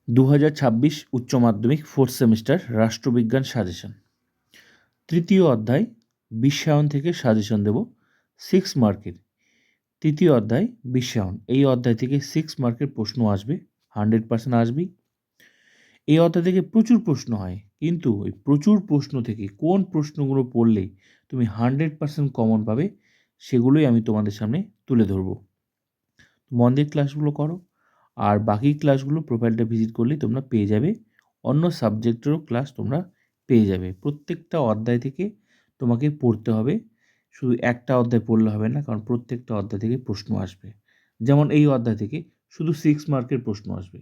2026 উচ্চ মাধ্যমিক 4th semester রাষ্ট্রবিজ্ঞান সাজেশন। তৃতীয় অধ্যায় বিশ্বায়ন থেকে সাজেশন দেব 6 মার্কের। তৃতীয় অধ্যায় বিশ্বায়ন, এই অধ্যায় থেকে 6 মার্কের প্রশ্ন আসবে, 100% আসবেই। এই অধ্যায় থেকে প্রচুর প্রশ্ন হয়, কিন্তু ওই প্রচুর প্রশ্ন থেকে কোন প্রশ্নগুলো পড়লে তুমি 100% কমন পাবে সেগুলোই আমি তোমাদের সামনে তুলে ধরব। মন দিয়ে ক্লাসগুলো করো, আর বাকি ক্লাসগুলো প্রোফাইলটা ভিজিট করলেই তোমরা পেয়ে যাবে। অন্য সাবজেক্টেরও ক্লাস তোমরা পেয়ে যাবে। প্রত্যেকটা অধ্যায় থেকে তোমাকে পড়তে হবে, শুধু একটা অধ্যায় পড়লে হবে না, কারণ প্রত্যেকটা অধ্যায় থেকে প্রশ্ন আসবে। যেমন এই অধ্যায় থেকে শুধু 6 মার্কের প্রশ্ন আসবে,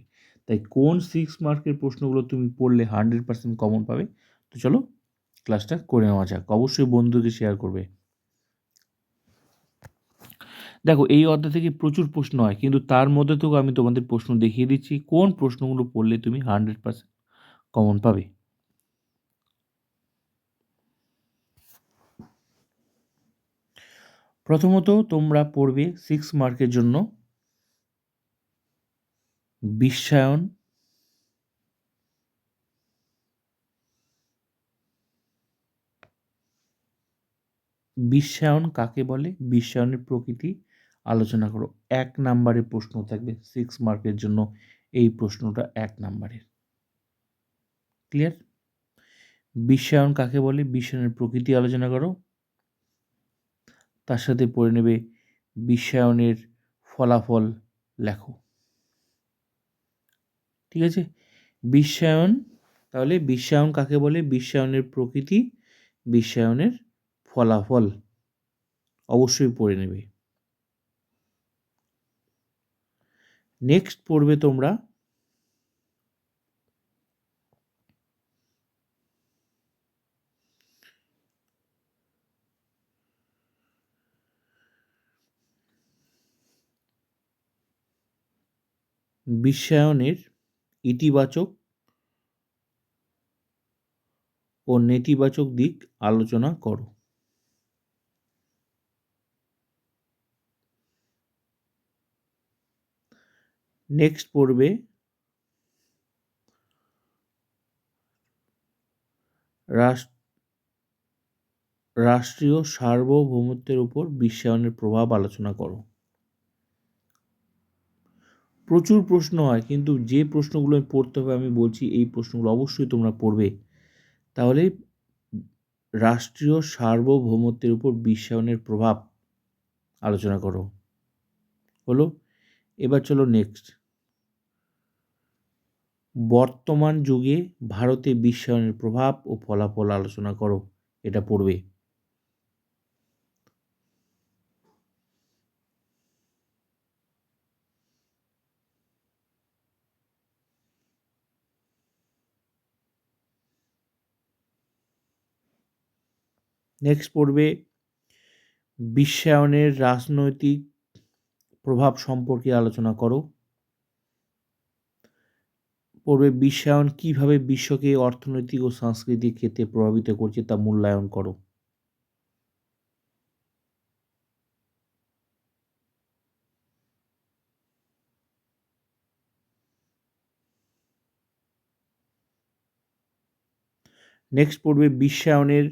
তাই কোন 6 মার্কের প্রশ্নগুলো তুমি পড়লে 100% কমন পাবে। তো চলো ক্লাসটা করে নেওয়া যাক। অবশ্যই বন্ধুকে শেয়ার করবে। দেখো, এই অধ্যায় থেকে প্রচুর প্রশ্ন হয়, কিন্তু তার মধ্যে থেকেও আমি তোমাদের প্রশ্ন দেখিয়ে দিচ্ছি কোন প্রশ্নগুলো পড়লে তুমি 100% কমন পাবে। প্রথমত তোমরা পড়বে 6 মার্কের জন্য বিশ্বায়ন, বিশ্বায়ন কাকে বলে, বিশ্বায়নের প্রকৃতি আলোচনা করো। 1 নাম্বারের প্রশ্ন থাকবে 6 মার্কের জন্য, এই প্রশ্নটা 1 নাম্বারের। ক্লিয়ার? বিশ্বায়ন কাকে বলে, বিশ্বায়নের প্রকৃতি আলোচনা করো, তার সাথে পড়ে নেবে বিশ্বায়নের ফলাফল লেখো। ঠিক আছে? বিশ্বায়ন, তাহলে বিশ্বায়ন কাকে বলে, বিশ্বায়নের প্রকৃতি, বিশ্বায়নের ফলাফল অবশ্যই পড়ে নেবে। নেক্সট পড়বে তোমরা বিশ্বায়নের ইতিবাচক ও নেতিবাচক দিক আলোচনা করো। নেক্সট পড়বে রাষ্ট্রীয় সার্বভৌমত্বের উপর বিশ্বায়নের প্রভাব আলোচনা করো। প্রচুর প্রশ্ন হয়, কিন্তু যে প্রশ্নগুলো পড়তে হবে আমি বলছি, এই প্রশ্নগুলো অবশ্যই তোমরা পড়বে। তাহলে রাষ্ট্রীয় সার্বভৌমত্বের উপর বিশ্বায়নের প্রভাব আলোচনা করো হলো। এবার চলো নেক্সট, বর্তমান যুগে ভারতে বিশ্বায়নের প্রভাব ও ফলাফল আলোচনা করো, এটা পড়বে। নেক্সট পড়বে বিশ্বায়নের রাজনৈতিক প্রভাব সম্পর্কে আলোচনা করো। পড়বে বিশ্বায়ন কিভাবে বিশ্বকে অর্থনৈতিক ও সাংস্কৃতিক ক্ষেত্রে প্রভাবিত করছে তা মূল্যায়ন করো। নেক্সট পড়বে বিশ্বায়নের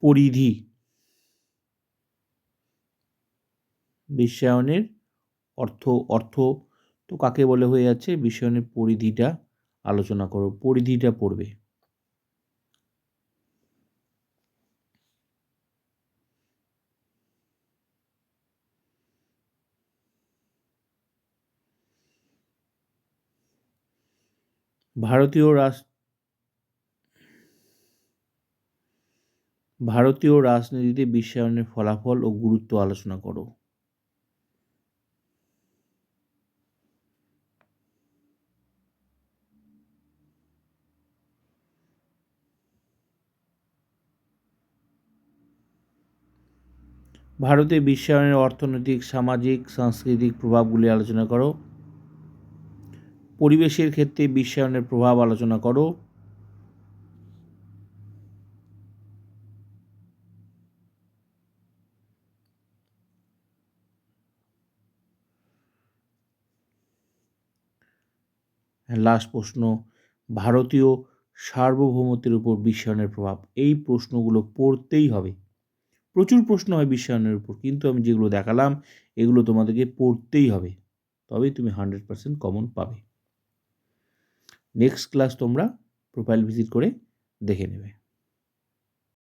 পরিধি, বিশ্বায়নের অর্থ তো কাকে বলে হয়ে যাচ্ছে, বিশ্বায়নের পরিধিটা আলোচনা করো, পরিধিটা পড়বে। ভারতীয় রাজনীতিতে বিশ্বায়নের ফলাফল ও গুরুত্ব আলোচনা করো। ভারতে বিশ্বায়নের অর্থনৈতিক, সামাজিক, সাংস্কৃতিক প্রভাবগুলি আলোচনা করো। পরিবেশের ক্ষেত্রে বিশ্বায়নের প্রভাব আলোচনা করো। লাস্ট প্রশ্ন, ভারতীয় সার্বভৌমত্বের উপর বিশ্বায়নের প্রভাব। এই প্রশ্নগুলো পড়তেই হবে। প্রচুর প্রশ্ন হয় বিশ্বায়নের উপর, কিন্তু আমি যেগুলো দেখালাম এগুলো তোমাদেরকে পড়তেই হবে, তবেই তুমি 100% কমন পাবে। নেক্সট ক্লাস তোমরা প্রোফাইল ভিজিট করে দেখে নেবে।